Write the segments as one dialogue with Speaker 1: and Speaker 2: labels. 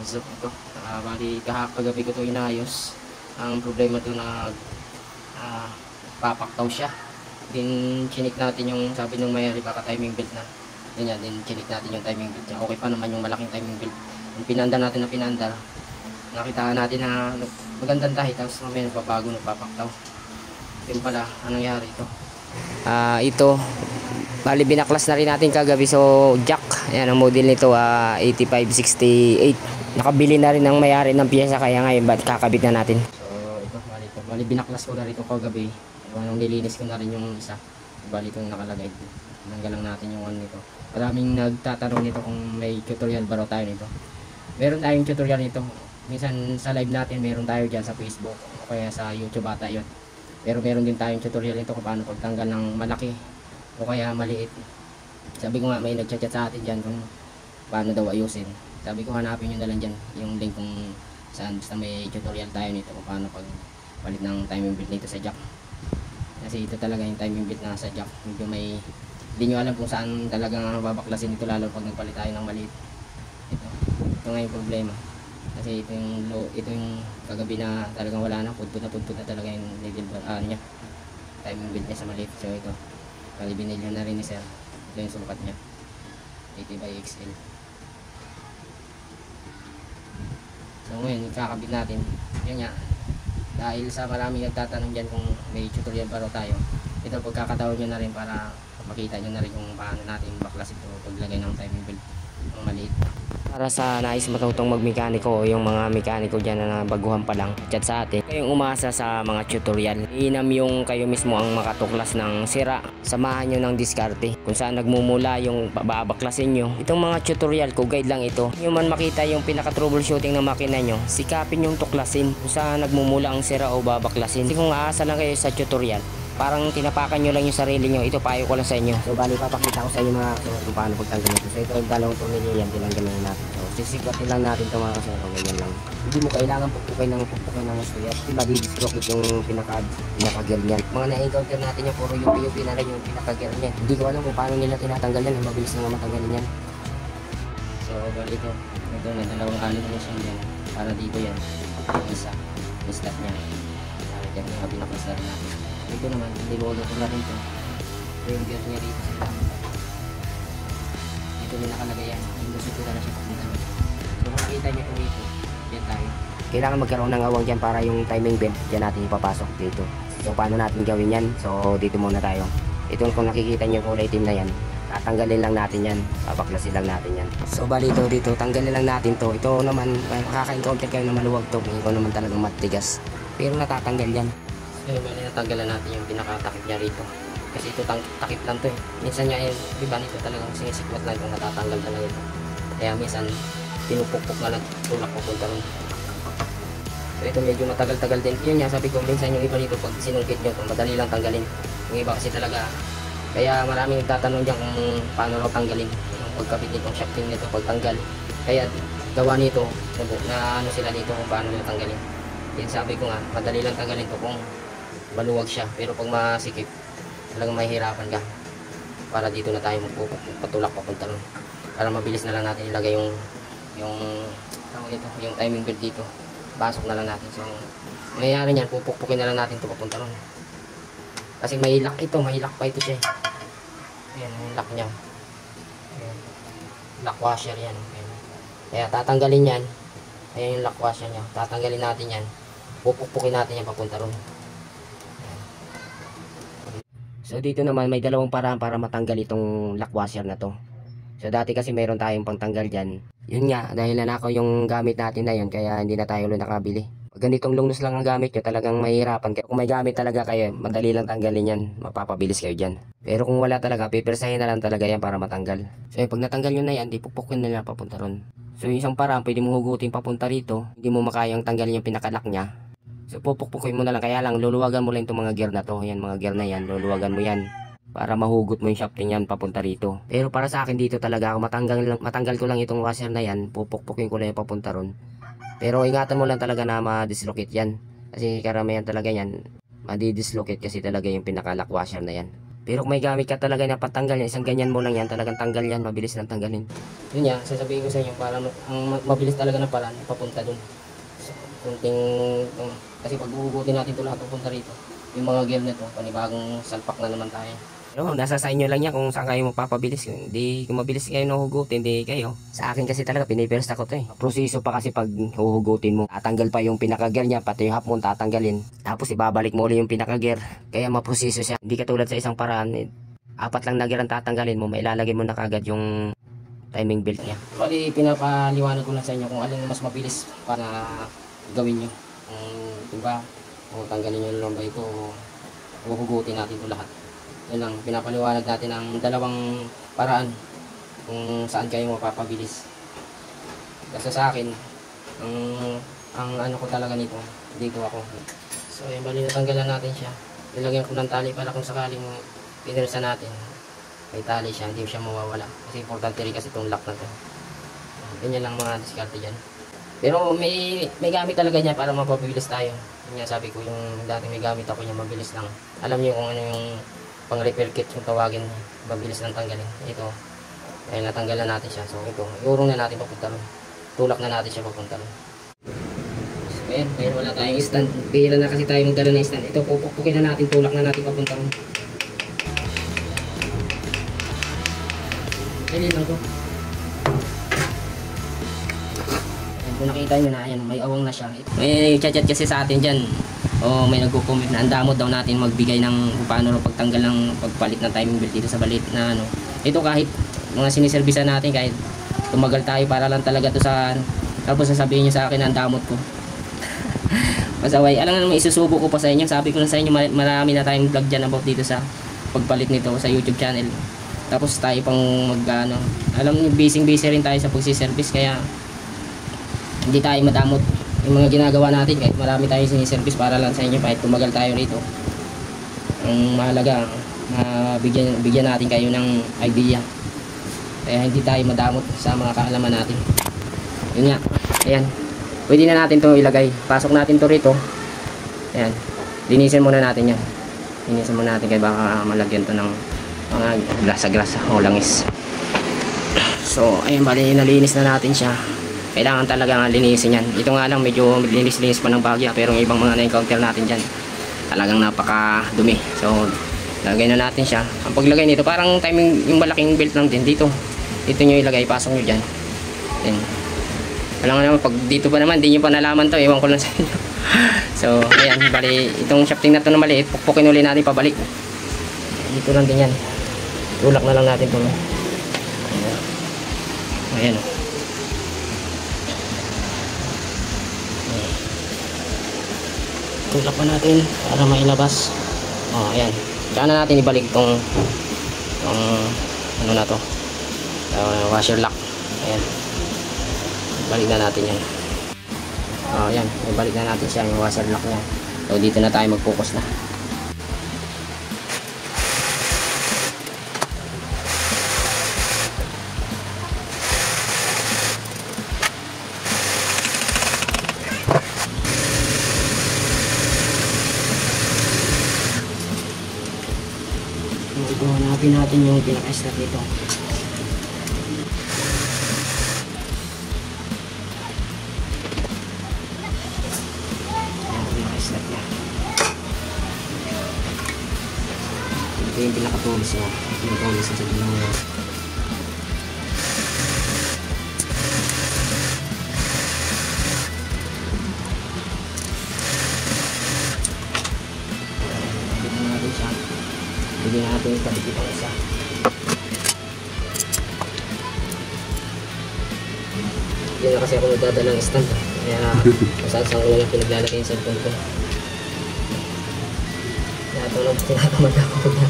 Speaker 1: So ito, bali kagabi ko ito inayos. Ang problema ito na papaktaw siya. Din chinik natin yung sabi ng mayari baka timing belt na. Ganyan, din chinik natin yung timing belt niya. Okay pa naman yung malaking timing belt. Yung pinanda natin na pinanda, nakita natin na magandang tahi tapos mamaya nagbabago, nagpapaktaw. Yun pala, anong nangyari ito? Ito, bali binaklas na rin natin kagabi. So jack, ayan ang model nito, 8568. Nakabili na rin ng mayari ng piyesa kaya ngayon kakabit na natin. So ito, bali binaklas ko na rito kagabi. Nung nilinis ko na rin yung isa, bali itong nakalagay. Tinanggal lang natin yung ano nito. Maraming nagtatanong nito kung may tutorial ba raw tayo nito. Meron tayong tutorial nito. Minsan sa live natin meron tayo dyan sa Facebook o kaya sa YouTube ata yun. Pero meron din tayong tutorial nito kung paano pagtanggal ng malaki o kaya maliit. Sabi ko nga may nagchat-chat sa atin dyan kung paano daw ayusin. Sabi ko hanapin nyo na lang dyan yung link kung saan, basta may tutorial tayo nito kung paano pagpalit ng timing belt nito sa jack. Kasi ito talaga yung timing belt na sa jack. Medyo may, hindi nyo alam kung saan talagang babaklasin ito lalo pag nagpalit tayo ng maliit. Ito nga yung problema. Kasi ito yung kagabi na talagang wala na, pudpud na talaga yung niya, timing belt niya sa maliit. So ito, bali binili na rin ni sir. Ito yung sukat niya, 80 by XL. So ngayon, ikakabit natin. Yun nga, dahil sa maraming nagtatanong dyan kung may tutorial pa raw tayo, ito pagkakataon nyo na rin para makita nyo na rin kung paano natin baklas ito paglagay ng timing belt ng maliit. Para sa nais matutong magmekaniko o yung mga mekaniko dyan na baguhan pa lang, chat sa atin. Kayong umasa sa mga tutorial. Inam yung kayo mismo ang makatuklas ng sira. Samahan nyo ng diskarte kung saan nagmumula yung babaklasin nyo. Itong mga tutorial ko, guide lang ito. Yung man makita yung pinaka troubleshooting ng makina nyo, sikapin yung tuklasin kung saan nagmumula ang sira o babaklasin. Kasi kung aasa lang kayo sa tutorial, parang tinapakan nyo lang yung sarili nyo. Ito payo ko lang sa inyo. So bali papakita ko sa inyo mga kasunod kung paano pagtanggal nito. So ito yung dalawang tornilyo yan, tinanggal na natin. So sisikwatin lang natin ito mga kasunod. Ganyan lang. Hindi mo kailangan pupukay ng square. Diba di-disrocket yung pinaka-gear niyan. Mga na-encounter natin yung puro UP na rin yung pinaka-gear niyan. Hindi ko alam kung paano nila tinatanggal yan. Mabilis na matanggalin yan. So bali ito na dalawang alin na siya yan. Para dito yan. Yung isa. Yung slot niya. Diyan yung binaklas na rin natin. Ito naman, dinolo ko na rin ito. Ito yung gear niya dito sa ilang. Dito may nakalagay yan. Indusot ko na siya papunta. So kung makita niyo po dito, dyan tayo. Kailangan magkaroon ng awang dyan para yung timing belt dyan natin ipapasok dito. So paano natin gawin yan? So dito muna tayo. Ito kung nakikita niyo kulay itim na yan, tatanggalin lang natin yan. Papaklasin lang natin yan. So bali ito dito, tanggalin lang natin to. Ito naman, makaka-encounter kayo na maluwag to. Ito naman talagang matigas. Pero natatanggal yan. So bali natanggalan natin yung pinakatakip niya rito. Kasi ito takip lang to eh. Minsan niya eh, di ba nito talagang sinisikwat lang kung natatanggal talaga ito. Kaya minsan pinupukpok na lang, tulak ko punta rin. So ito medyo matagal-tagal din. Yun nga sabi ko, minsan yung iba dito pag sinungkit nyo, kung madali lang tanggalin. Yung iba kasi talaga, kaya maraming nagtatanong dyan kung paano raw tanggalin. Yung pagkabit nitong shafting nito, pagtanggal. Kaya gawa nito, na ano sila dito kung paano nila tanggalin. Yan sabi ko nga, madali lang tanggalin to kung maluwag siya. Pero pag masikip, talagang mahihirapan ka. Para dito na tayo magpatulak papunta ron. Para mabilis na lang natin ilagay yung timing belt dito. Pasok na lang natin. So, mayayari niyan, pupukpukin na lang natin ito papunta ron. Kasi may lock ito, may lock pa ito siya. Ayan, yung lock niya. Ayan. Lock washer yan. Ayan. Kaya tatanggalin yan. Ayan yung lock washer niya. Tatanggalin natin yan. Pupukpukin natin yan papunta ron. Ayan. So, dito naman may dalawang paraan para matanggal itong lock washer na to. So dati kasi meron tayong pangtanggal dyan. Yun nga, dahil nanakaw yung gamit natin na yun, kaya hindi na tayo ulit nakabili. Pag ganitong lungnos lang ang gamit nyo, talagang mahihirapan. Kaya kung may gamit talaga kayo, madali lang tanggalin yan. Mapapabilis kayo dyan. Pero kung wala talaga, pipirsahin na lang talaga yan para matanggal. So pag natanggal nyo na yan, di pupukin na lang papunta ron. So yung isang paraan, pwede mo hugutin papunta rito. Hindi mo makayang tanggalin yung pinakalock nya. So pupukpukin mo na lang, kaya lang luluwagan mo lang itong mga gear na to. Yan, mga gear na yan, luluwagan mo yan. Para mahugot mo yung shafting yan papunta rito. Pero para sa akin dito talaga, ako matanggal ko lang itong washer na yan, pupukpukin ko lang yung papunta ron. Pero ingatan mo lang talaga na ma-dislocate yan. Kasi karamihan talaga yan, madi-dislocate kasi talaga yung pinaka-lock washer na yan.
Speaker 2: Pero kung may gamit ka talaga na patanggal yan, isang ganyan mo lang yan, talagang tanggal yan, mabilis lang tanggalin.
Speaker 1: Yun nga, sasabihin ko sa inyo para mabilis talaga ng paraan, papunta dun. So, kasi pag uhugutin natin ito lahat papunta rito, yung mga gear nito, panibagong salpak na naman tayo.
Speaker 2: Pero nasa sa inyo lang yan kung saan kayo magpapabilis. Hindi, kung mabilis kayo nahugutin, hindi kayo. Sa akin kasi talaga, pinipirst ako to eh. Proseso pa kasi pag huhugutin mo. Tatanggal pa yung pinaka-gear niya, pati yung half moon tatanggalin. Tapos ibabalik mo ulit yung pinaka-gear. Kaya maproseso siya. Hindi katulad sa isang paraan, apat lang na gear ang tatanggalin mo, mailalagay mo na kagad yung timing belt niya.
Speaker 1: Bali, pinapaliwanag ko lang sa inyo kung alin mas mabilis para gawin nyo. Diba, o tanggalin nyo lang ba ito, o huhugutin natin ito lahat. Yun lang, pinapaliwanag natin ang dalawang paraan kung saan kayo mapapabilis. Kasi sa akin, ang ano ko talaga nito, dito ako. So yun, bali natanggalan natin siya. Nilagyan ko ng tali para kung sakaling pinirsa natin, may tali siya, hindi siya mawawala. Kasi importante rin kasi itong lock na to. Ganyan lang mga diskarte dyan. Pero may gamit talaga niya para mapabilis tayo. Yun nga sabi ko, yung dati may gamit ako niya, mabilis lang. Alam niyo kung ano yung pang repair kit yung tawagin, mabilis lang tanggalin. Ito, ay natanggalan natin siya. So ito, iurong na natin papunta ron. Tulak na natin siya papunta ron. So ayan, wala tayong stand. Pila na kasi tayo magdala ng stand. Ito, pupukin na natin, tulak na natin papunta ron. Dali lang to. Ayan, kung nakita nyo na, ayan, may awang na siya. May chat-chat kasi sa atin dyan. O may nagko-comment na ang damot daw natin magbigay ng paano ro pagtanggal ng pagpalit ng timing belt dito sa balit na ano. Ito kahit mga siniservisan natin, kahit tumagal tayo para lang talaga to sa, tapos sasabihin nyo sa akin ang damot ko. Pasaway, alam nga naman isusubo ko pa sa inyo. Sabi ko na sa inyo, marami na tayong vlog dyan about dito sa pagpalit nito sa YouTube channel. Tapos tayo pang mag-ano, alam niyo, busy rin tayo sa pagsiservice, kaya hindi tayo madamot yung mga ginagawa natin. Kahit marami tayong siniservice para lang sa inyo, kahit tumagal tayo rito, ang mahalaga bigyan natin kayo ng idea, kaya hindi tayo madamot sa mga kaalaman natin. Yun nga, ayan, pwede na natin to ilagay. Pasok natin to rito. Ayan, linisin muna natin yan. Linisin muna natin, kaya baka malagyan to ng mga grasa-grasa o langis. So ayun, bali nalinis na natin siya. Kailangan talaga nga linisin yan. Ito nga lang, medyo linis-linis pa ng bagya, pero yung ibang mga na-encounter natin dyan, talagang napaka dumi. So lagay na natin siya. Ang paglagay nito, parang timing, yung malaking belt lang din dito. Dito nyo ilagay, pasok nyo dyan. Then, alam nga naman, pag dito pa naman, di nyo pa nalaman to, ewan ko lang sa inyo. So ayan, bali itong shafting na to na maliit, pukpukin ulit natin pabalik. Dito lang din yan. Tulak na lang natin to. Ayan o. Tulak pa natin para mailabas. Oh, ayan. Tsaka na natin ibalik itong ano na to, washer lock. Ayan, balik na natin yan. Oh, ayan, ibalik na natin siya, yung washer lock niya. So dito na tayo mag-focus na. Hanapin natin yung pinaka-start nito. Ayan, pinaka-start niya. Ito yung pinaka-tulis niya. Pinaka-tulis sa ginawa niya. Dito natin siya. Hindi natin patikip ang isa. Hindi na kasi ako nagdadala ng stand. Kaya saan ko lang pinaglalagay yung cellphone ko. Tinatamad ako pag na.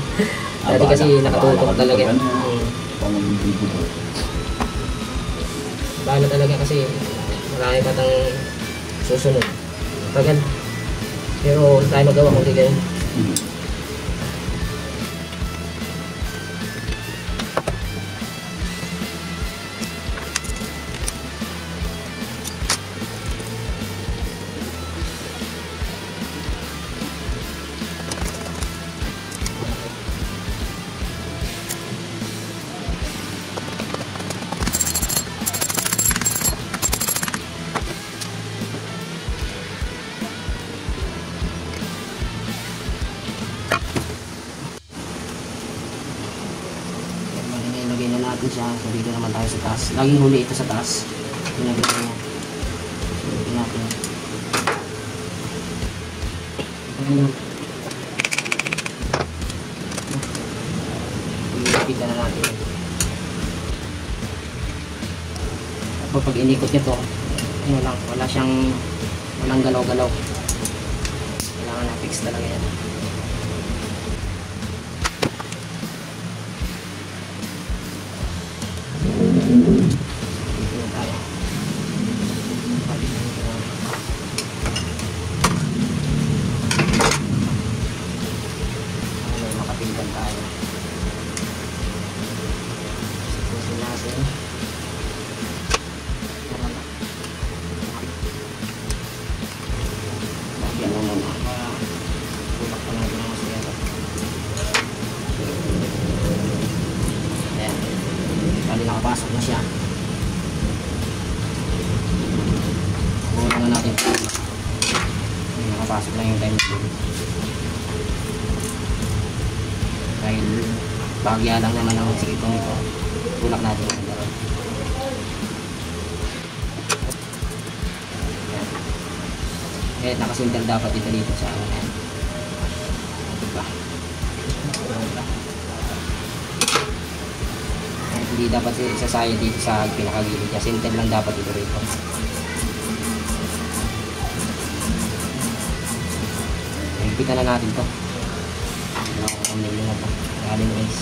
Speaker 1: Dati kasi nakatutok talaga. Bahala talaga kasi marami pa tang susunod. Tagal. Pero tayo magawa kung di ganyan. siya. So dito naman tayo sa taas. Laging huli ito sa taas. Pinagano niya. So ito natin. Ipita na natin. Tapos pag inikot niya to, ano lang, walang galaw-galaw. Kailangan na fix talaga yan. Dito na tayo. May makapintan tayo. Susin natin. Lagyan mo muna. Tulak pa natin ang masaya ito. Ayan. Bali nakapasok na siya. Kulang na natin. Nakapasok na yung time. Dahil bahagya lang naman ang sikipon nito. Tulak natin ang gano'n. Eh, nakasinter dapat ito dito sa ano na yan. Diba? Eh, hindi dapat isasaya dito sa pinakagilid niya. Sinter lang dapat ito rito. Higpitan na natin to. Ano kung nilo na to. Galing ways.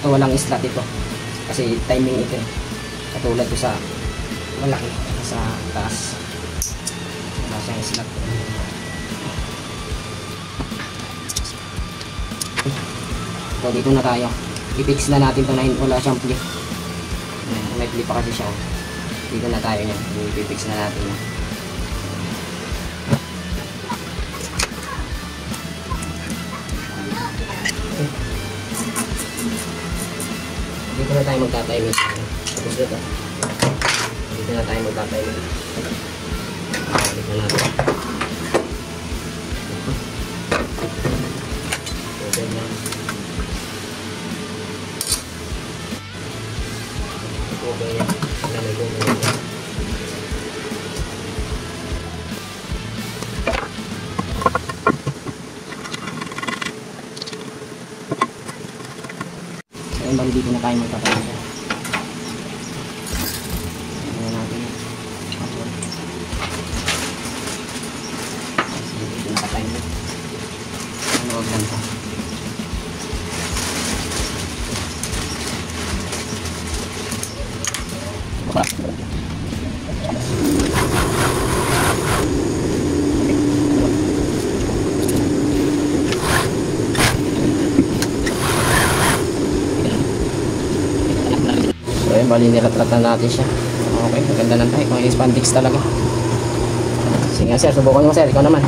Speaker 1: Ito walang slot ito. Kasi timing ito eh. Katulad ko sa malaki sa taas. Wala siyang slot. So dito na tayo. I-fix na natin ito na wala siyang flip. May flip pa kasi siya. Dito na tayo niya. I-fix na natin yan. Dito na tayo magta-timing. Tapos dito. Dito na tayo magta-timing. Dito na natin. Okay na. Okay yan. Lamay ko na ito. Ayun, bali dito na tayo magtatapos. Ayan natin. Dito na tayo. Ano huwag lang ito. Ayun, bali nilatratan natin siya. Okay, maganda ng tayo. Kung spandex talaga. Sige nga sir, subukan mo sir. Ikaw naman.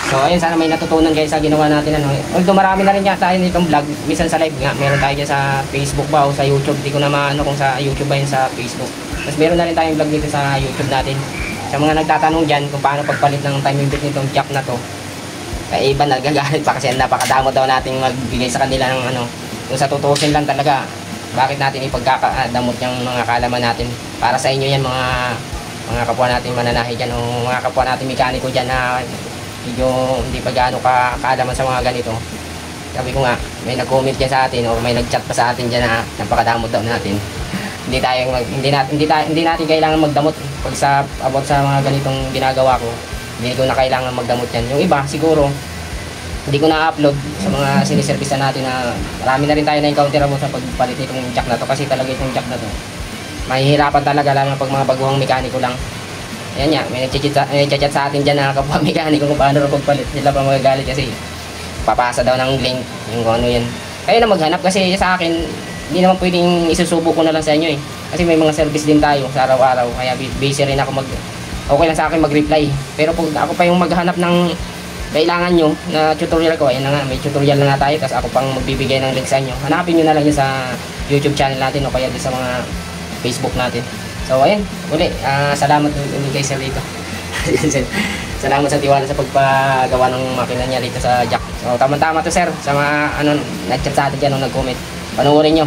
Speaker 1: So ayun, sana may natutunan kayo sa ginawa natin. Ano. Although marami na rin yata yun itong vlog. Minsan sa live nga, meron tayo dyan sa Facebook ba o sa YouTube. Di ko na maano kung sa YouTube ba yun sa Facebook. Mas meron na rin tayong vlog dito sa YouTube natin. Sa mga nagtatanong dyan kung paano pagpalit ng timing belt nitong jack na to. Kaya iba nagagalit pa kasi napakadamo daw nating magbigay sa kanila ng ano. Kung sa tutusin lang talaga, bakit natin ipagkakadamot yung mga kalaman natin. Para sa inyo yan mga kapwa natin mananahi dyan o mga kapwa natin mekaniko dyan na medyo hindi pa gaano kaalaman sa mga ganito. Sabi ko nga, may nag-comment dyan sa atin o may nag-chat pa sa atin dyan na napakadamot daw natin. Hindi natin kailangan magdamot pag about sa mga ganitong ginagawa ko. Hindi ko na kailangan magdamot yan. Yung iba siguro hindi ko na-upload sa mga siniservice natin na marami na rin tayo na-encounter mo sa pagpalit nitong jack na to kasi talaga itong jack na to mahihirapan talaga lalo pag mga baguhang mekaniko lang. Ayan nga, may nag-chat sa atin dyan na kapwa mekaniko kung paano rin pagpalit. Sila pa magagalit kasi papasa daw ng link yung ano yan. Kayo na maghanap kasi sa akin hindi naman pwedeng isusubo ko na lang sa inyo eh. Kasi may mga service din tayo sa araw-araw. Kaya busy rin ako okay lang sa akin mag-reply. Pero pag ako pa yung maghanap ng kailangan nyo na tutorial ko, ayun na nga, may tutorial na nga tayo, tapos ako pang magbibigay ng link sa inyo. Hanapin nyo na lang yun sa YouTube channel natin o kaya din sa mga Facebook natin. So ayun, uli, salamat ulit kay Sir dito. Salamat sa tiwala sa pagpagawa ng makina niya dito sa jack. So tama-tama to sir, sa mga nag-chat sa atin dyan, nag-comment. Panuorin nyo.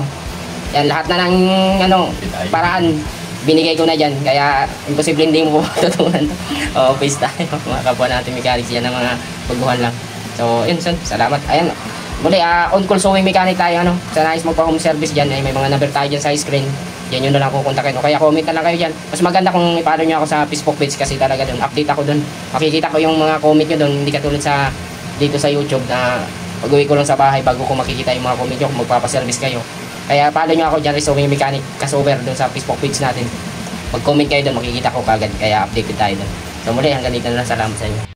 Speaker 1: Yan, lahat na ng paraan binigay ko na dyan, kaya imposible hindi mo tutunan to. O, face tayo, mga kapwa natin mechanics yan ng mga pagbuhan lang. So, yun, son, salamat. Ayan, muli, on-call sewing mechanic tayo, sa nais magpa-home service dyan, ay may mga number tayo dyan sa screen. Yan yun na lang kukontakin. O kaya comment na lang kayo dyan. Mas maganda kung ipalo nyo ako sa Facebook page kasi talaga doon, update ako doon. Makikita ko yung mga comment nyo doon, hindi katulad sa dito sa YouTube na pag-uwi ko lang sa bahay bago ko makikita yung mga comment nyo kung magpapaservice kayo. Kaya follow nyo ako dyan, Sewing Mechanic Casover doon sa Facebook page natin. Mag-comment kayo doon, makikita ko kagad. Kaya updated tayo doon. So muli, hanggang dito na lang. Salamat sa inyo.